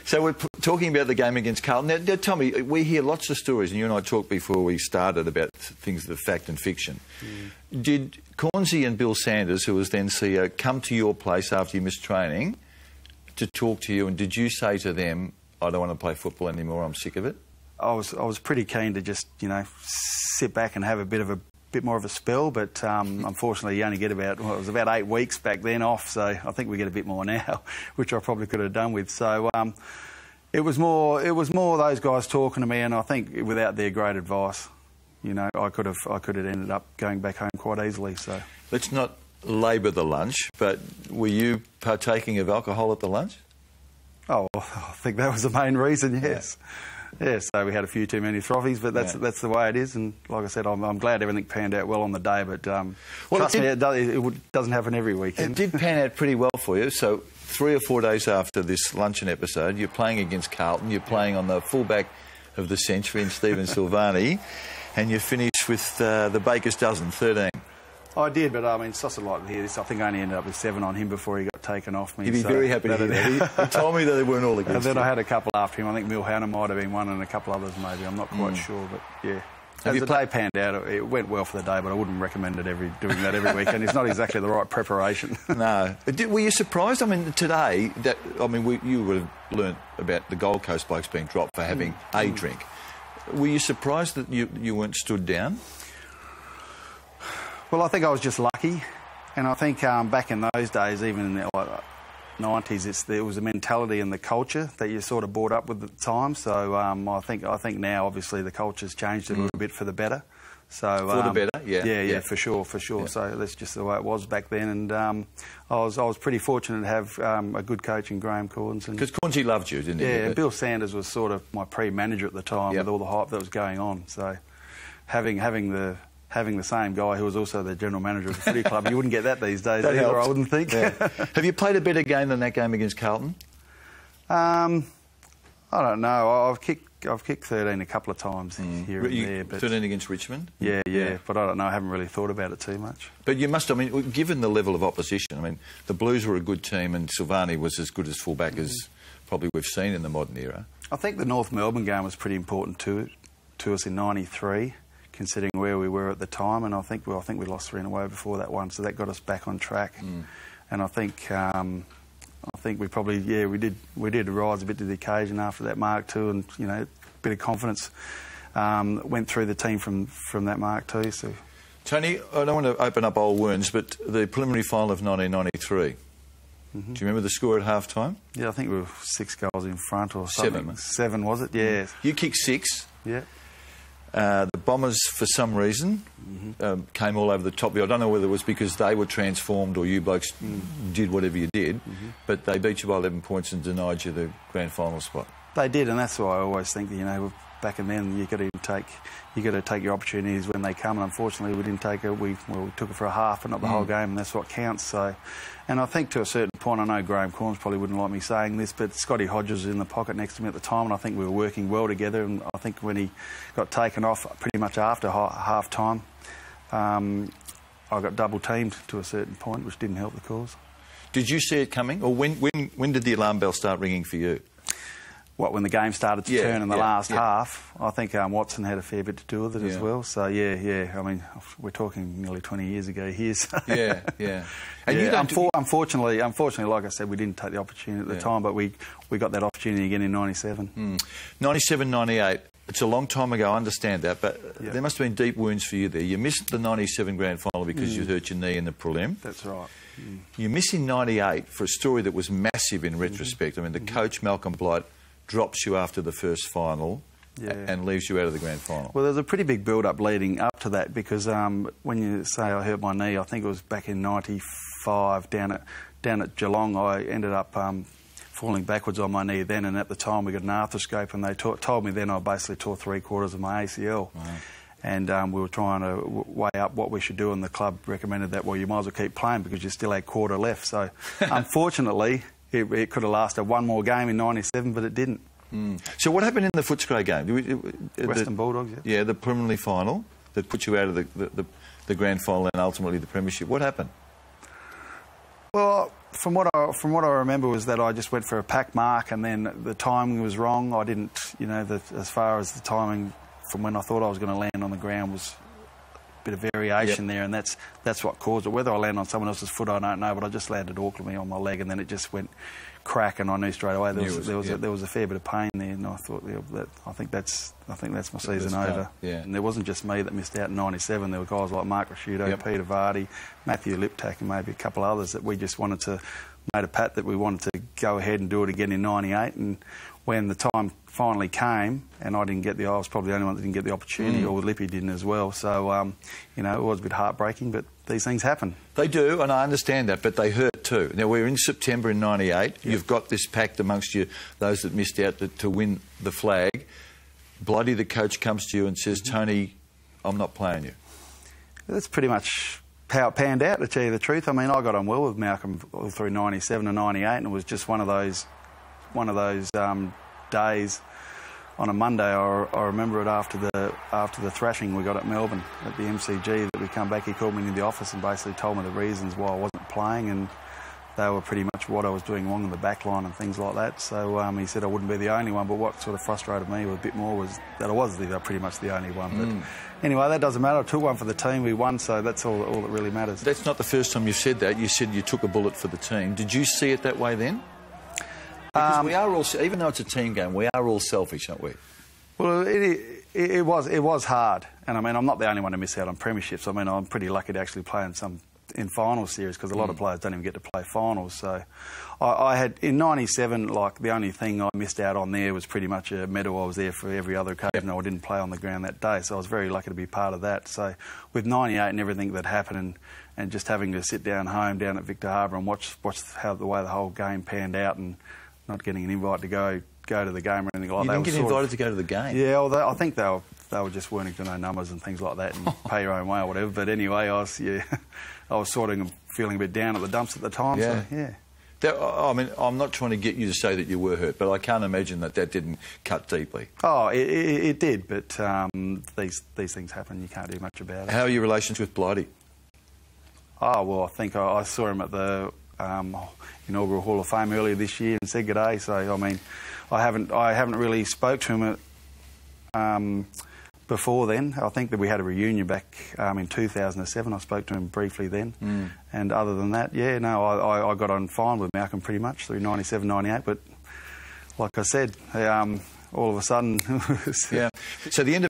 So we're talking about the game against Carlton. Now, Tommy, we hear lots of stories, and you and I talked before we started about things that are fact and fiction. Did Cornsey and Bill Sanders, who was then CEO, come to your place after you missed training to talk to you, and did you say to them, I don't want to play football anymore, I'm sick of it? I was pretty keen to just, you know, sit back and have a bit more of a spell, but unfortunately you only get about, well, it was about 8 weeks back then off, so I think we get a bit more now, which I probably could have done with. So it was more those guys talking to me, and I think without their great advice, you know, I could have ended up going back home quite easily. So let's not labour the lunch, but were you partaking of alcohol at the lunch? Oh, I think that was the main reason, yes. Yeah, so we had a few too many trophies, but that's the way it is. And like I said, I'm glad everything panned out well on the day. But well, trust me, it doesn't happen every weekend. It did pan out pretty well for you. So 3 or 4 days after this luncheon episode, you're playing against Carlton. You're playing on the fullback of the century in Stephen Silvani, and you finished with the baker's dozen, 13. I did, but I mean, Saucer like to hear this. I think I only ended up with 7 on him before he got taken off me. He'd be very happy to hear that. He told me that they weren't all against And then him. I had a couple after him. I think Milhana might have been one and a couple others maybe. I'm not quite sure, but yeah. As the day panned out, it went well for the day, but I wouldn't recommend it doing that every weekend. It's not exactly the right preparation. No. Were you surprised? I mean, today, you would have learnt about the Gold Coast blokes being dropped for having a drink. Were you surprised that you weren't stood down? Well, I think I was just lucky, and I think back in those days, even in the 90s, there was a mentality and the culture that you sort of brought up with at the time. So I think now, obviously, the culture's changed a little bit for the better. So for the better, yeah. Yeah, for sure. Yeah. So that's just the way it was back then, and I was pretty fortunate to have a good coach in Graham Corns. Because Cornsey loved you, didn't he? Yeah, and Bill Sanders was sort of my pre-manager at the time with all the hype that was going on. So having the same guy who was also the general manager of the footy club, you wouldn't get that these days either, I wouldn't think. Yeah. Have you played a better game than that game against Carlton? I don't know. I've kicked 13 a couple of times here and there. But 13 against Richmond? Yeah. But I don't know. I haven't really thought about it too much. But you must, I mean, given the level of opposition, I mean, the Blues were a good team and Silvani was as good as fullback as probably we've seen in the modern era. I think the North Melbourne game was pretty important to us in '93. Considering where we were at the time, and I think we lost 3 in a row before that one, so that got us back on track. And I think we probably we did rise a bit to the occasion after that mark too, and you know, a bit of confidence went through the team from that mark too. So, Tony, I don't want to open up old wounds, but the preliminary final of 1993. Do you remember the score at half time? Yeah, I think we were 6 goals in front or something. 7 was it? Yeah. You kicked 6. Yeah. The Bombers, for some reason, came all over the top. I don't know whether it was because they were transformed or you blokes did whatever you did, but they beat you by 11 points and denied you the grand final spot. They did, and that's why I always think that, you know, back and then you got to take your opportunities when they come. And unfortunately, we didn't take it. We took it for a half, but not the whole game, and that's what counts. So, and I think to a certain point, I know Graham Corns probably wouldn't like me saying this, but Scotty Hodges was in the pocket next to me at the time, and I think we were working well together. And I think when he got taken off, pretty much after half time, I got double teamed to a certain point, which didn't help the cause. Did you see it coming, or when did the alarm bell start ringing for you? What, when the game started to turn in the last half? I think Watson had a fair bit to do with it as well. So, yeah. I mean, we're talking nearly 20 years ago here. So. Yeah. And you don't... Unfortunately, like I said, we didn't take the opportunity at the time, but we got that opportunity again in '97. 97, 98. It's a long time ago, I understand that, but there must have been deep wounds for you there. You missed the 97 grand final because you hurt your knee in the prelim. That's right. You missed in 98 for a story that was massive in retrospect. I mean, the coach, Malcolm Blight, drops you after the first final and leaves you out of the grand final. Well, there's a pretty big build-up leading up to that because when you say I hurt my knee, I think it was back in '95 down at Geelong. I ended up falling backwards on my knee then, and at the time we got an arthroscope, and they told me then I basically tore 3/4 of my ACL. Wow. And we were trying to weigh up what we should do, and the club recommended that, well, you might as well keep playing because you still had quarter left. So, unfortunately... It could have lasted one more game in '97, but it didn't. So what happened in the Footscray game? Western Bulldogs, yeah. The preliminary final that put you out of the grand final and ultimately the premiership. What happened? Well, from what I remember was that I just went for a pack mark, and then the timing was wrong. I didn't, as far as the timing from when I thought I was going to land on the ground was a bit of variation there, and that's what caused it. Whether I land on someone else's foot, I don't know, but I just landed awkwardly on my leg, and then it just went crack, and I knew straight away there was a fair bit of pain there, and I thought, I think that's my season over. Yeah. And there wasn't just me that missed out in '97. There were guys like Mark Rasciuto, Peter Vardy, Matthew Liptak, and maybe a couple others that we just wanted to made a pat that we wanted to go ahead and do it again in '98. And when the time finally came, and I was probably the only one that didn't get the opportunity, or Lippy didn't as well. So it was a bit heartbreaking, but these things happen. They do, and I understand that, but they hurt too. Now, we're in September in '98. Yep. You've got this pact amongst you, those that missed out to win the flag. Bloody, the coach comes to you and says, Tony, I'm not playing you. That's pretty much how it panned out, to tell you the truth. I mean, I got on well with Malcolm all through '97 and '98, and it was just one of those days. On a Monday, I remember it after the thrashing we got at Melbourne at the MCG, that we come back. He called me into the office and basically told me the reasons why I wasn't playing, and they were pretty much what I was doing wrong in the back line and things like that. So he said I wouldn't be the only one, but what sort of frustrated me a bit more was that I was pretty much the only one. But anyway, that doesn't matter. I took one for the team. We won, so that's all that really matters. That's not the first time you've said that. You said you took a bullet for the team. Did you see it that way then? Because we are all, even though it's a team game, we are all selfish, aren't we? Well, it was hard, and I mean, I'm not the only one to miss out on premierships. I mean, I'm pretty lucky to actually play in final series, because a lot of players don't even get to play finals. So, I had in '97, like the only thing I missed out on there was pretty much a medal. I was there for every other occasion. I didn't play on the ground that day, so I was very lucky to be part of that. So, with '98 and everything that happened, and just having to sit down at Victor Harbour and watch the way the whole game panned out, and not getting an invite to go to the game or anything like that. You didn't get invited to go to the game? Yeah, well, I think they were just wanting to know numbers and things like that, and pay your own way or whatever. But anyway, I was sort of feeling a bit down at the dumps at the time. Yeah. So, yeah. I mean, I'm not trying to get you to say that you were hurt, but I can't imagine that didn't cut deeply. Oh, it did, but these things happen. You can't do much about it. How are your relations with Blighty? Oh, well, I think I saw him at the inaugural Hall of Fame earlier this year and said good day. So, I mean, I haven't really spoke to him before then. I think that we had a reunion back in 2007. I spoke to him briefly then. And other than that, yeah, no, I got on fine with Malcolm pretty much through '97, '98. But like I said, all of a sudden... Yeah. So the end of